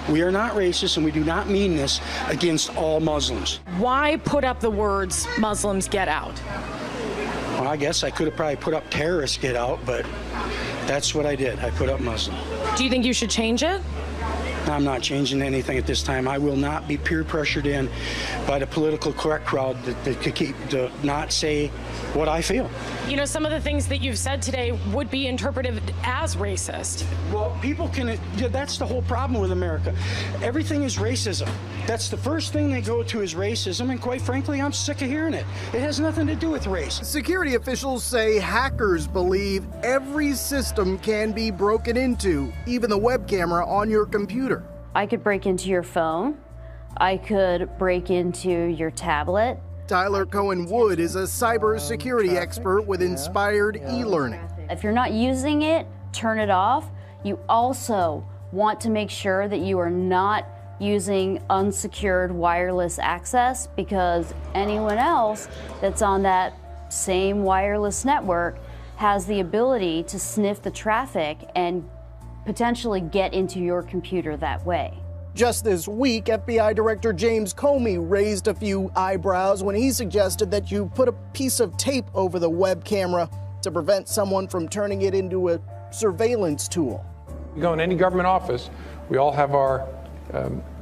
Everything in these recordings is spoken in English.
We are not racist, and we do not mean this against all Muslims. Why put up the words Muslims get out? Well, I guess I could have probably put up terrorists get out, but that's what I did. I put up Muslim. Do you think you should change it? I'm not changing anything at this time. I will not be peer pressured in by the political correct crowd that could keep to not say what I feel. You know, some of the things that you've said today would be interpreted as racist. Well, people can, that's the whole problem with America. Everything is racism. That's the first thing they go to is racism, and quite frankly, I'm sick of hearing it. It has nothing to do with race. Security officials say hackers believe every system can be broken into, even the web camera on your computer. I could break into your phone. I could break into your tablet. Tyler Cohen-Wood is a cybersecurity expert with Inspired e-learning. If you're not using it, turn it off. You also want to make sure that you are not using unsecured wireless access, because anyone else that's on that same wireless network has the ability to sniff the traffic and potentially get into your computer that way. Just this week, FBI Director James Comey raised a few eyebrows when he suggested that you put a piece of tape over the web camera to prevent someone from turning it into a surveillance tool. You go in any government office, we all have our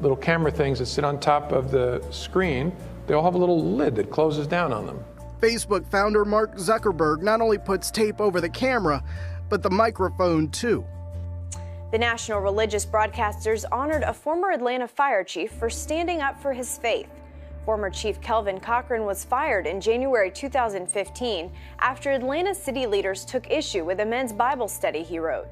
little camera things that sit on top of the screen. They all have a little lid that closes down on them. Facebook founder Mark Zuckerberg not only puts tape over the camera, but the microphone too. The national religious broadcasters honored a former Atlanta fire chief for standing up for his faith. Former Chief Kelvin Cochran was fired in January 2015 after Atlanta city leaders took issue with a men's Bible study he wrote.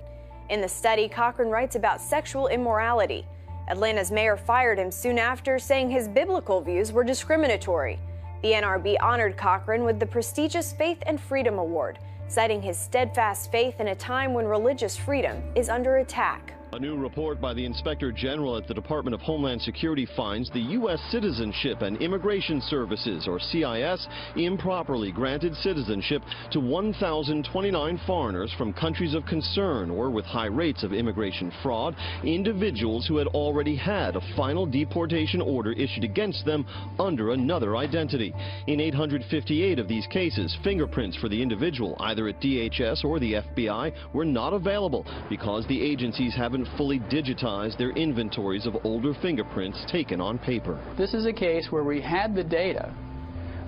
In the study, Cochran writes about sexual immorality. Atlanta's mayor fired him soon after, saying his biblical views were discriminatory. The NRB honored Cochran with the prestigious Faith and Freedom Award, citing his steadfast faith in a time when religious freedom is under attack. A new report by the Inspector General at the Department of Homeland Security finds the U.S. Citizenship and Immigration Services, or CIS, improperly granted citizenship to 1,029 foreigners from countries of concern or with high rates of immigration fraud, individuals who had already had a final deportation order issued against them under another identity. In 858 of these cases, fingerprints for the individual, either at DHS or the FBI, were not available because the agencies haven't fully digitized their inventories of older fingerprints taken on paper. This is a case where we had the data,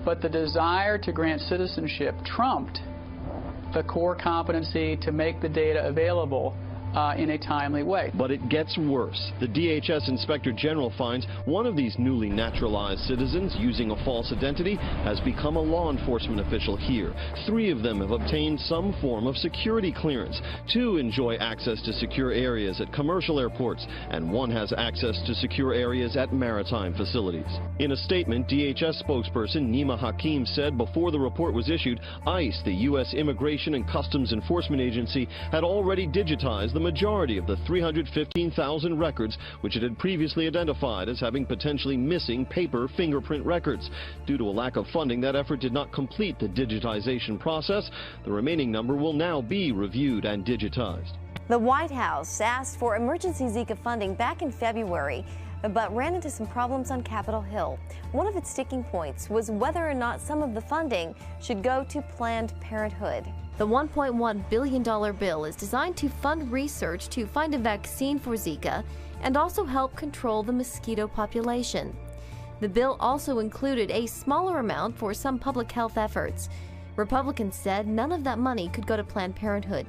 but the desire to grant citizenship trumped the core competency to make the data available in a timely way. But it gets worse. The DHS Inspector General finds one of these newly naturalized citizens using a false identity has become a law enforcement official here. 3 of them have obtained some form of security clearance. 2 enjoy access to secure areas at commercial airports, and 1 has access to secure areas at maritime facilities. In a statement, DHS spokesperson Nima Hakim said before the report was issued, ICE, the U.S. Immigration and Customs Enforcement Agency, had already digitized the majority of the 315,000 records which it had previously identified as having potentially missing paper fingerprint records. Due to a lack of funding, that effort did not complete the digitization process. The remaining number will now be reviewed and digitized. The White House asked for emergency Zika funding back in February, but ran into some problems on Capitol Hill. One of its sticking points was whether or not some of the funding should go to Planned Parenthood. The $1.1 billion bill is designed to fund research to find a vaccine for Zika and also help control the mosquito population. The bill also included a smaller amount for some public health efforts. Republicans said none of that money could go to Planned Parenthood.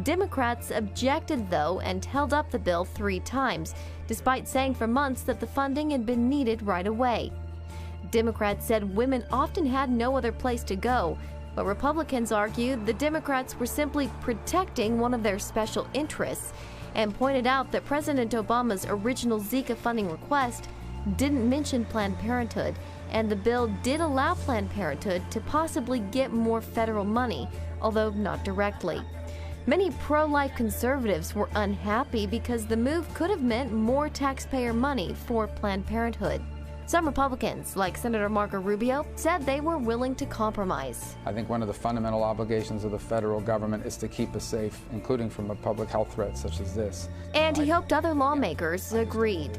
Democrats objected, though, and held up the bill 3 times, despite saying for months that the funding had been needed right away. Democrats said women often had no other place to go, but Republicans argued the Democrats were simply protecting one of their special interests and pointed out that President Obama's original Zika funding request didn't mention Planned Parenthood, and the bill did allow Planned Parenthood to possibly get more federal money, although not directly. Many pro-life conservatives were unhappy because the move could have meant more taxpayer money for Planned Parenthood. Some Republicans, like Senator Marco Rubio, said they were willing to compromise. I think one of the fundamental obligations of the federal government is to keep us safe, including from a public health threat such as this. And he hoped other lawmakers agreed.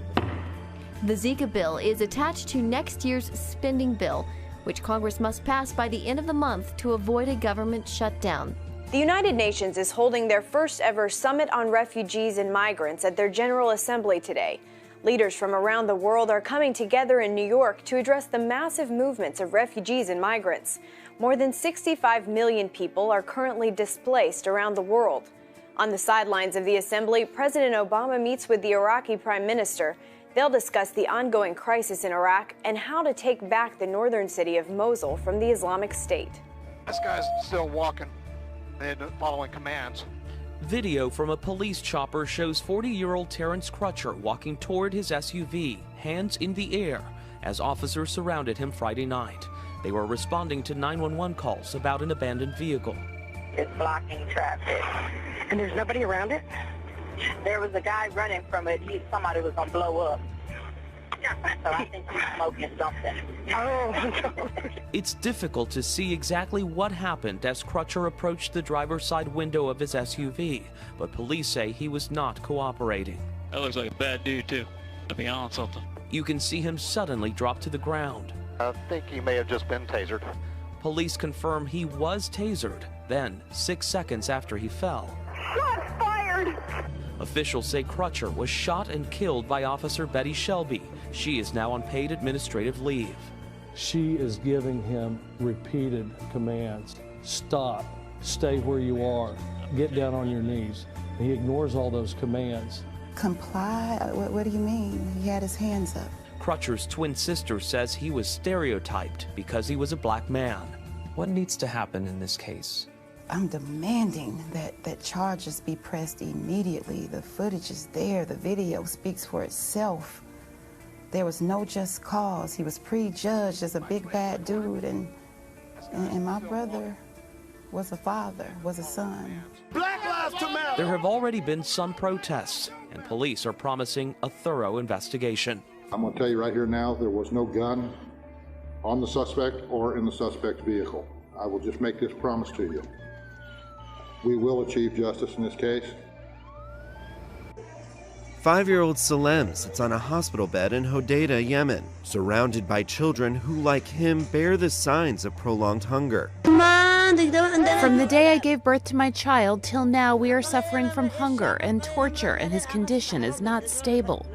The Zika bill is attached to next year's spending bill, which Congress must pass by the end of the month to avoid a government shutdown. The United Nations is holding their first ever Summit on Refugees and Migrants at their General Assembly today. Leaders from around the world are coming together in New York to address the massive movements of refugees and migrants. More than 65 million people are currently displaced around the world. On the sidelines of the assembly, President Obama meets with the Iraqi Prime Minister. They'll discuss the ongoing crisis in Iraq and how to take back the northern city of Mosul from the Islamic State. This guy's still walking and following commands. Video from a police chopper shows 40-year-old Terrence Crutcher walking toward his SUV, hands in the air, as officers surrounded him Friday night. They were responding to 911 calls about an abandoned vehicle. It's blocking traffic. And there's nobody around it? There was a guy running from it. Somebody was going to blow up. So I think he's smoking something. Oh, It's difficult to see exactly what happened as Crutcher approached the driver's side window of his SUV, but police say he was not cooperating. That looks like a bad dude, too, to be honest with you. You can see him suddenly drop to the ground. I think he may have just been tasered. Police confirm he was tasered. Then, 6 seconds after he fell, shots fired! Officials say Crutcher was shot and killed by Officer Betty Shelby. She is now on paid administrative leave. She is giving him repeated commands. Stop, stay where you are, get down on your knees. And he ignores all those commands. Comply? What do you mean? He had his hands up. Crutcher's twin sister says he was stereotyped because he was a black man. What needs to happen in this case? I'm demanding that charges be pressed immediately. The footage is there. The video speaks for itself. There was no just cause. He was prejudged as a big bad dude, and my brother was a father, was a son. Black Lives Matter! There have already been some protests, and police are promising a thorough investigation. I'm going to tell you right here now, there was no gun on the suspect or in the suspect's vehicle. I will just make this promise to you. We will achieve justice in this case. 5-year-old Salem sits on a hospital bed in Hodeidah, Yemen, surrounded by children who, like him, bear the signs of prolonged hunger. From the day I gave birth to my child till now, we are suffering from hunger and torture, and his condition is not stable.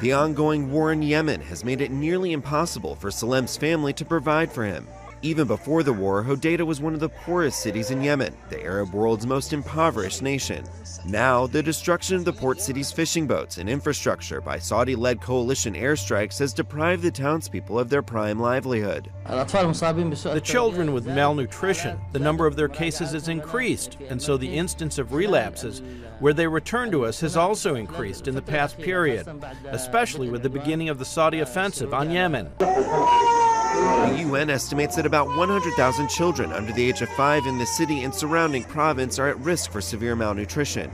The ongoing war in Yemen has made it nearly impossible for Salem's family to provide for him. Even before the war, Hodeidah was one of the poorest cities in Yemen, the Arab world's most impoverished nation. Now, the destruction of the port city's fishing boats and infrastructure by Saudi-led coalition airstrikes has deprived the townspeople of their prime livelihood. The children with malnutrition, the number of their cases has increased, and so the instance of relapses where they return to us has also increased in the past period, especially with the beginning of the Saudi offensive on Yemen. The UN estimates that about 100,000 children under the age of 5 in the city and surrounding province are at risk for severe malnutrition.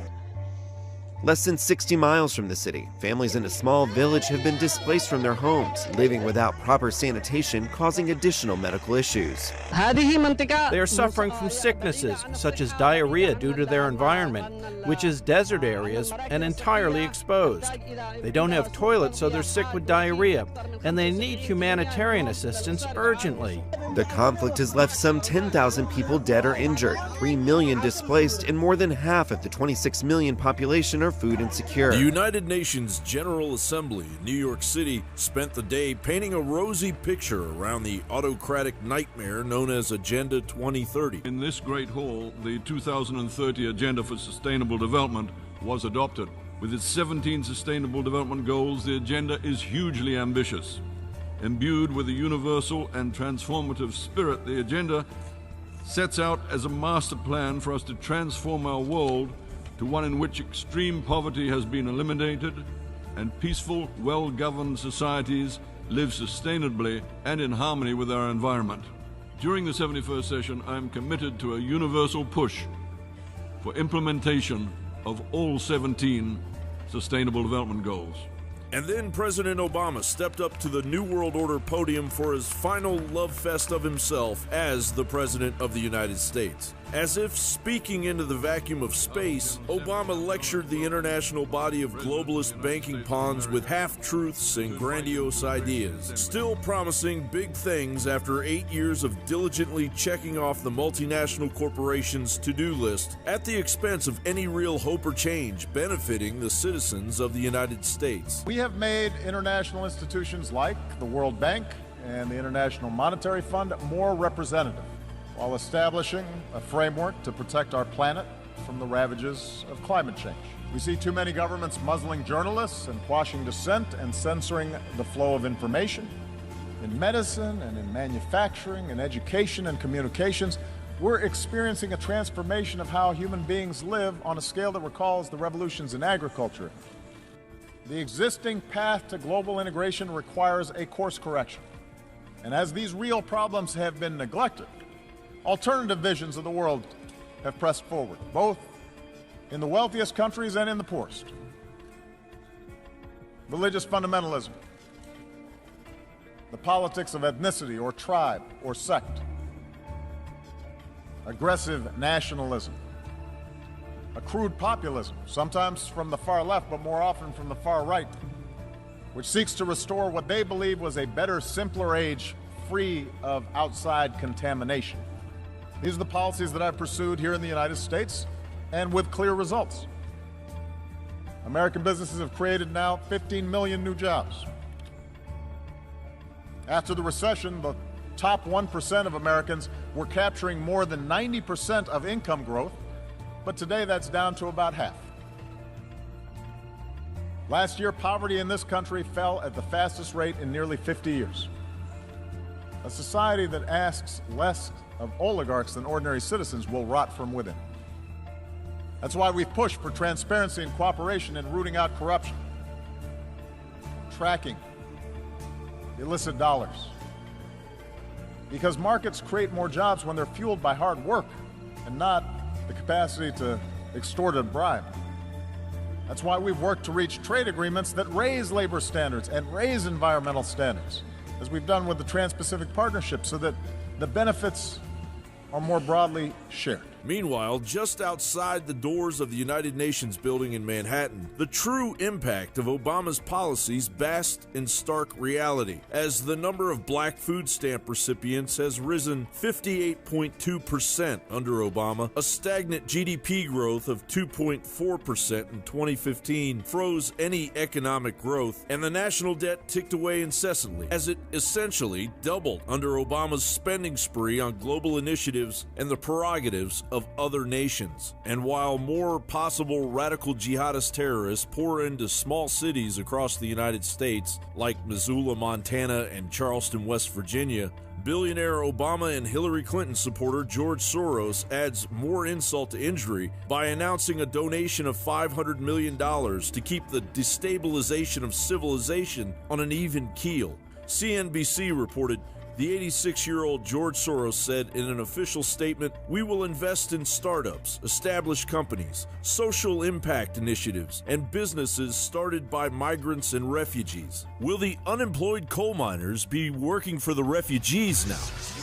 Less than 60 miles from the city, families in a small village have been displaced from their homes, living without proper sanitation, causing additional medical issues. They are suffering from sicknesses, such as diarrhea due to their environment, which is desert areas and entirely exposed. They don't have toilets, so they're sick with diarrhea, and they need humanitarian assistance urgently. The conflict has left some 10,000 people dead or injured, 3 million displaced, and more than half of the 26 million population are food insecure. The United Nations General Assembly in New York City spent the day painting a rosy picture around the autocratic nightmare known as Agenda 2030. In this great hall, the 2030 Agenda for Sustainable Development was adopted. With its 17 Sustainable Development Goals, the agenda is hugely ambitious. Imbued with a universal and transformative spirit, the agenda sets out as a master plan for us to transform our world to one in which extreme poverty has been eliminated and peaceful, well-governed societies live sustainably and in harmony with our environment. During the 71st session, I am committed to a universal push for implementation of all 17 Sustainable Development Goals. And then President Obama stepped up to the New World Order podium for his final love fest of himself as the President of the United States. As if speaking into the vacuum of space, Obama lectured the international body of globalist banking pawns with half-truths and grandiose ideas, still promising big things after 8 years of diligently checking off the multinational corporations' to-do list at the expense of any real hope or change benefiting the citizens of the United States. We have made international institutions like the World Bank and the International Monetary Fund more representative, while establishing a framework to protect our planet from the ravages of climate change. We see too many governments muzzling journalists and quashing dissent and censoring the flow of information. In medicine and in manufacturing and education and communications, we're experiencing a transformation of how human beings live on a scale that recalls the revolutions in agriculture. The existing path to global integration requires a course correction. And as these real problems have been neglected, alternative visions of the world have pressed forward, both in the wealthiest countries and in the poorest. Religious fundamentalism, the politics of ethnicity or tribe or sect, aggressive nationalism, a crude populism, sometimes from the far left but more often from the far right, which seeks to restore what they believe was a better, simpler age free of outside contamination. These are the policies that I've pursued here in the United States, and with clear results. American businesses have created now 15 million new jobs. After the recession, the top 1% of Americans were capturing more than 90% of income growth, but today that's down to about half. Last year, poverty in this country fell at the fastest rate in nearly 50 years. A society that asks less of oligarchs than ordinary citizens will rot from within. That's why we've pushed for transparency and cooperation in rooting out corruption, tracking illicit dollars. Because markets create more jobs when they're fueled by hard work and not the capacity to extort and bribe. That's why we've worked to reach trade agreements that raise labor standards and raise environmental standards, as we've done with the Trans-Pacific Partnership, so that the benefits are more broadly shared. Meanwhile, just outside the doors of the United Nations building in Manhattan, the true impact of Obama's policies basked in stark reality, as the number of black food stamp recipients has risen 58.2% under Obama. A stagnant GDP growth of 2.4% in 2015 froze any economic growth, and the national debt ticked away incessantly, as it essentially doubled under Obama's spending spree on global initiatives and the prerogatives of other nations. And while more possible radical jihadist terrorists pour into small cities across the United States, like Missoula, Montana, and Charleston, West Virginia, billionaire Obama and Hillary Clinton supporter George Soros adds more insult to injury by announcing a donation of $500 million to keep the destabilization of civilization on an even keel. CNBC reported the 86-year-old George Soros said in an official statement, "We will invest in startups, established companies, social impact initiatives, and businesses started by migrants and refugees." Will the unemployed coal miners be working for the refugees now?